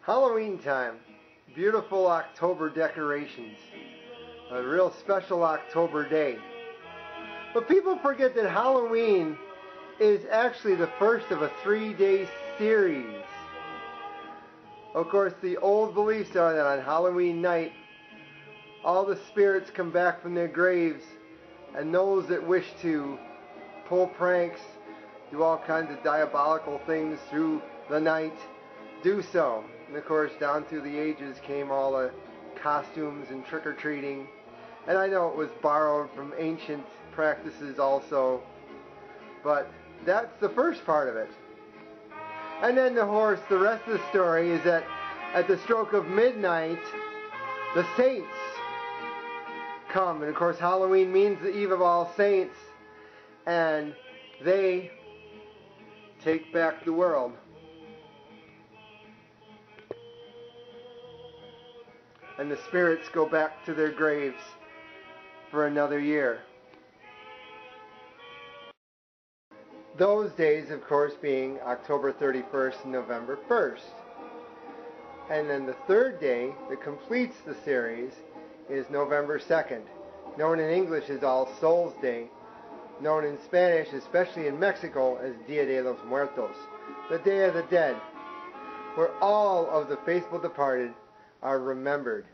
Halloween time. Beautiful October decorations. A real special October day. But people forget that Halloween is actually the first of a 3-day series. Of course, the old beliefs are that on Halloween night, all the spirits come back from their graves, and those that wish to pull pranks, do all kinds of diabolical things through the night, do so. And of course, down through the ages came all the costumes and trick-or-treating. And I know it was borrowed from ancient practices also, but that's the first part of it. And then the rest of the story is that at the stroke of midnight, the saints come. And of course, Halloween means the Eve of All Saints, and they take back the world. And the spirits go back to their graves for another year. Those days, of course, being October 31st and November 1st. And then the third day that completes the series is November 2nd, known in English as All Souls Day, known in Spanish, especially in Mexico, as Dia De Los Muertos, the Day of the Dead, where all of the faithful departed are remembered.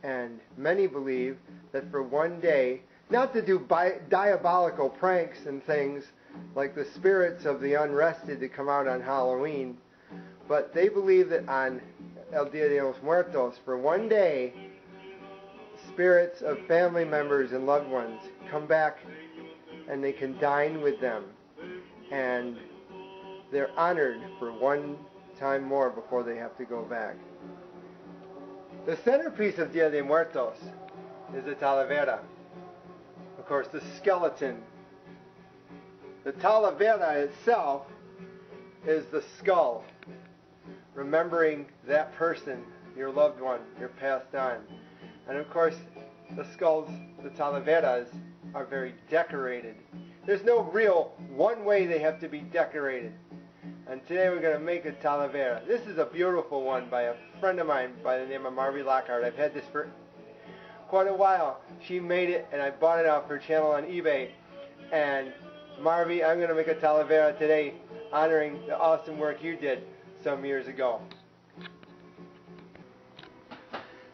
And many believe that for one day, not to do diabolical pranks and things like the spirits of the unrested that come out on Halloween, but they believe that on El Dia de los Muertos, for one day, spirits of family members and loved ones come back and they can dine with them, and they're honored for one time more before they have to go back. The centerpiece of Dia de Muertos is the Calavera. Of course, the skeleton. The Calavera itself is the skull, remembering that person, your loved one, your passed on. And of course, the skulls, the Calaveras, are very decorated. There's no real one way they have to be decorated. And today we're going to make a Calavera. This is a beautiful one by a friend of mine by the name of Marvy Lockhart. I've had this for quite a while. She made it and I bought it off her channel on eBay. And Marvy, I'm going to make a Calavera today honoring the awesome work you did some years ago.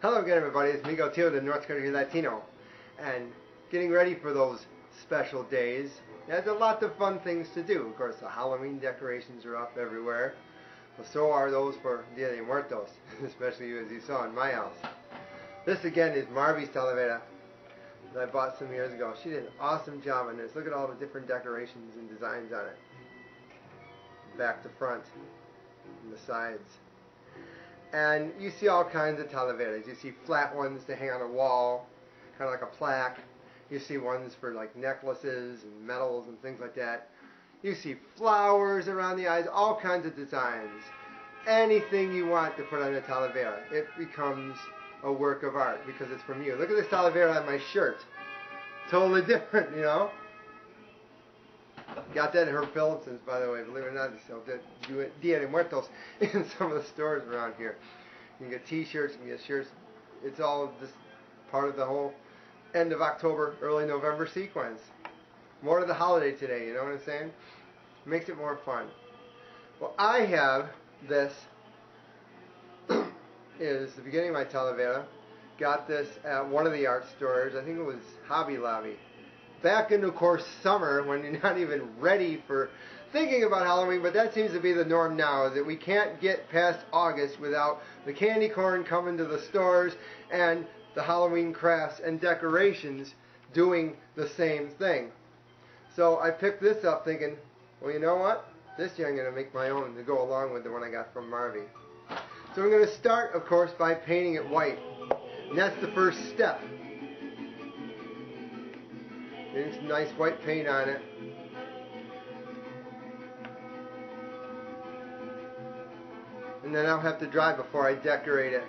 Hello again, everybody. It's Migueltio, the North Country Latino. And getting ready for those special days. There's a lot of fun things to do. Of course, the Halloween decorations are up everywhere. Well, so are those for Dia de Muertos, especially as you saw in my house. This again is Marvy's Calavera that I bought some years ago. She did an awesome job on this. Look at all the different decorations and designs on it. Back to front, and the sides. And you see all kinds of Calaveras. You see flat ones to hang on a wall, kind of like a plaque. You see ones for like necklaces and medals and things like that. You see flowers around the eyes, all kinds of designs. Anything you want to put on a Calavera, it becomes a work of art because it's from you. Look at this Calavera on my shirt. Totally different, you know? Got that in Herb Phillipson's, by the way. Believe it or not, they sell Dia de Muertos in some of the stores around here. You can get t-shirts, you can get shirts. It's all just part of the whole end of October, early November sequence. More to the holiday today, you know what I'm saying? Makes it more fun. Well, I have this, is the beginning of my Calavera. Got this at one of the art stores. I think it was Hobby Lobby. Back in, of course, summer, when you're not even ready for thinking about Halloween, but that seems to be the norm now, is that we can't get past August without the candy corn coming to the stores and the Halloween crafts and decorations doing the same thing. So I picked this up thinking, well, you know what? This year I'm going to make my own to go along with the one I got from Marvy. So we're going to start, of course, by painting it white. And that's the first step. Getting some nice white paint on it. And then I'll have to dry before I decorate it.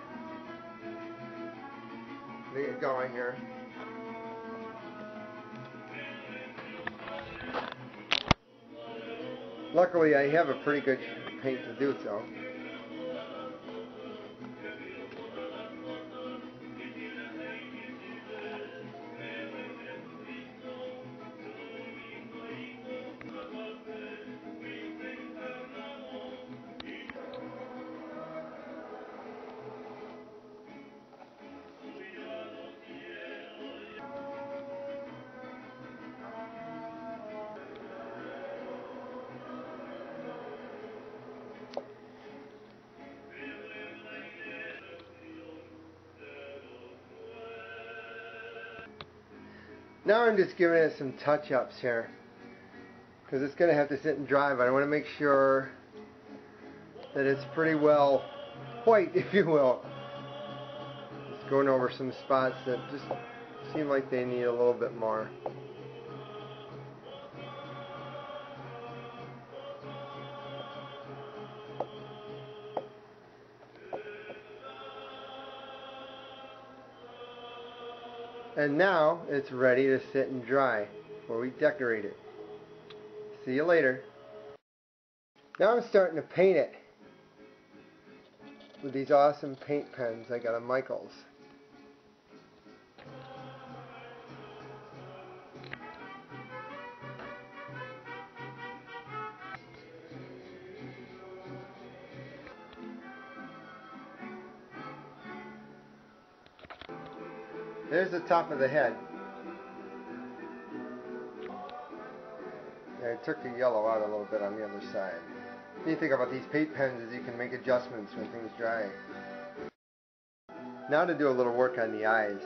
Let me get going here. Luckily, I have a pretty good paint to do so. Now I'm just giving it some touch-ups here, because it's going to have to sit and dry, but I want to make sure that it's pretty well white, if you will. Just going over some spots that just seem like they need a little bit more. And now it's ready to sit and dry before we decorate it. See you later. Now I'm starting to paint it with these awesome paint pens I got at Michael's. There's the top of the head. I took the yellow out a little bit on the other side. The neat thing about these paint pens is you can make adjustments when things dry. Now to do a little work on the eyes.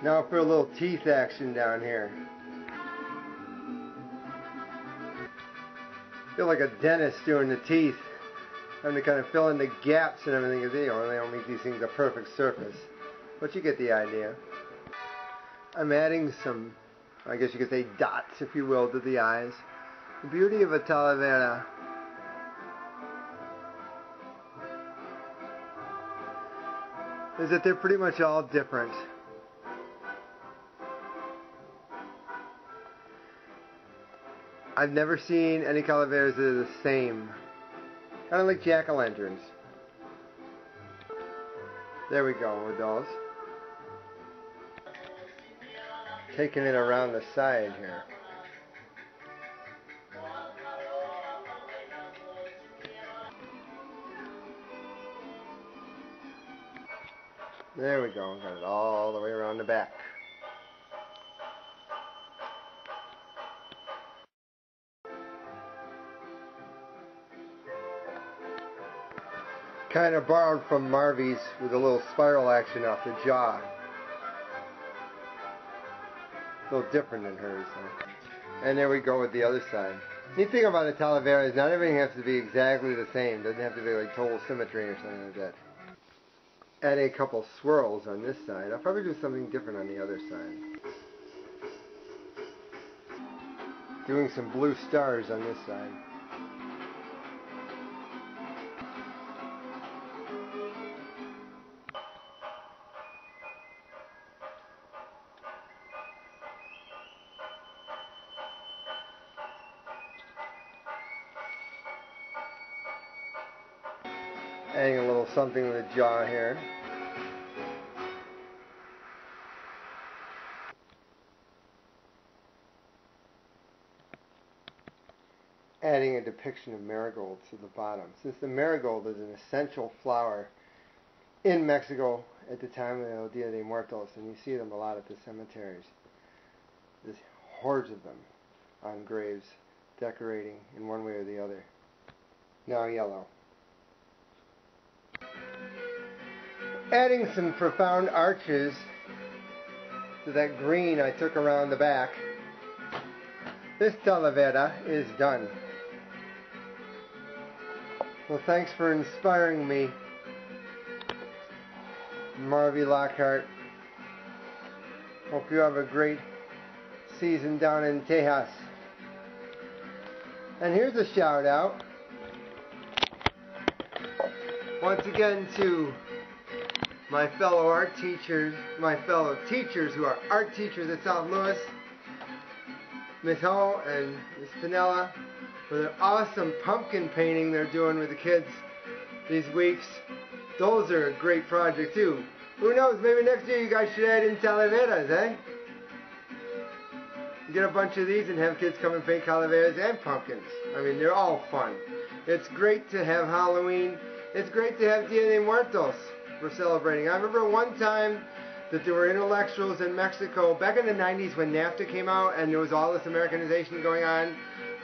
Now for a little teeth action down here. Feel like a dentist doing the teeth, having to kind of fill in the gaps and everything, because they don't make these things a perfect surface. But you get the idea. I'm adding some, I guess you could say, dots, if you will, to the eyes. The beauty of a Calavera is that they're pretty much all different. I've never seen any Calaveras that are the same. Kind of like jack-o'-lanterns. There we go with those. Taking it around the side here. There we go. Got it all the way around the back. Kind of borrowed from Marvy's with a little spiral action off the jaw. A little different than hers. Huh? And there we go with the other side. Neat thing about a Calavera is not everything has to be exactly the same. It doesn't have to be like total symmetry or something like that. Adding a couple swirls on this side. I'll probably do something different on the other side. Doing some blue stars on this side. Adding a little something with the jaw here. Adding a depiction of marigolds to the bottom. Since the marigold is an essential flower in Mexico at the time of the Dia De Los Muertos, and you see them a lot at the cemeteries. There's hordes of them on graves, decorating in one way or the other. Now yellow. Adding some profound arches to that green I took around the back. This Calavera is done. Well, thanks for inspiring me, Marvy Lockhart. Hope you have a great season down in Tejas. And here's a shout out once again to my fellow art teachers, my fellow teachers who are art teachers at South Louis, Miss Ho and Miss Pinella, for their awesome pumpkin painting they're doing with the kids these weeks. Those are a great project too. Who knows, maybe next year you guys should add in Calaveras, eh? Get a bunch of these and have kids come and paint Calaveras and pumpkins. I mean, they're all fun. It's great to have Halloween. It's great to have Dia De Muertos we're celebrating. I remember one time that there were intellectuals in Mexico back in the 90s when NAFTA came out and there was all this Americanization going on,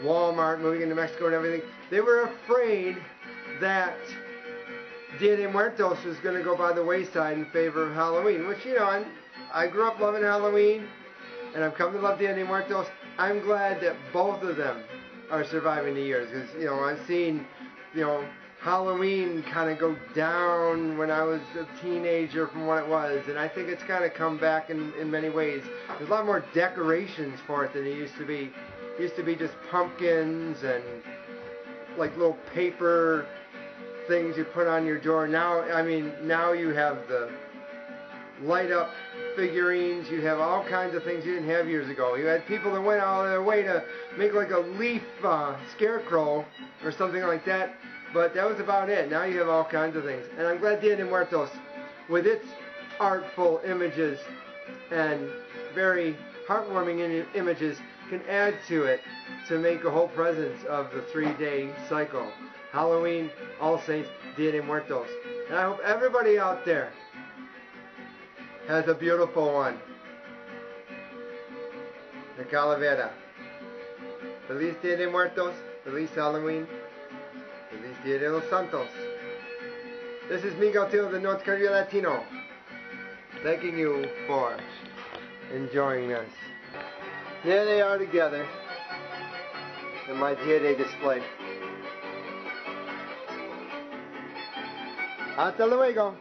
Walmart moving into Mexico and everything. They were afraid that Dia De Muertos was going to go by the wayside in favor of Halloween, which, you know, I grew up loving Halloween and I've come to love Dia De Muertos. I'm glad that both of them are surviving the years because, you know, I've seen, you know, Halloween kind of go down when I was a teenager from what it was, and I think it's kind of come back in many ways. There's a lot more decorations for it than it used to be. It used to be just pumpkins and like little paper things you put on your door. Now, I mean, now you have the light up figurines, you have all kinds of things you didn't have years ago. You had people that went out of their way to make like a leaf scarecrow or something like that. But that was about it. Now you have all kinds of things. And I'm glad Dia De Muertos, with its artful images and very heartwarming images, can add to it to make a whole presence of the 3-day cycle. Halloween, All Saints, Dia De Muertos. And I hope everybody out there has a beautiful one. The Calavera. Feliz Dia De Muertos. Feliz Halloween. Feliz Dia de los Santos. This is Migueltio, the North Korea Latino, thanking you for enjoying us. There they are together in my Dia De display. Hasta luego.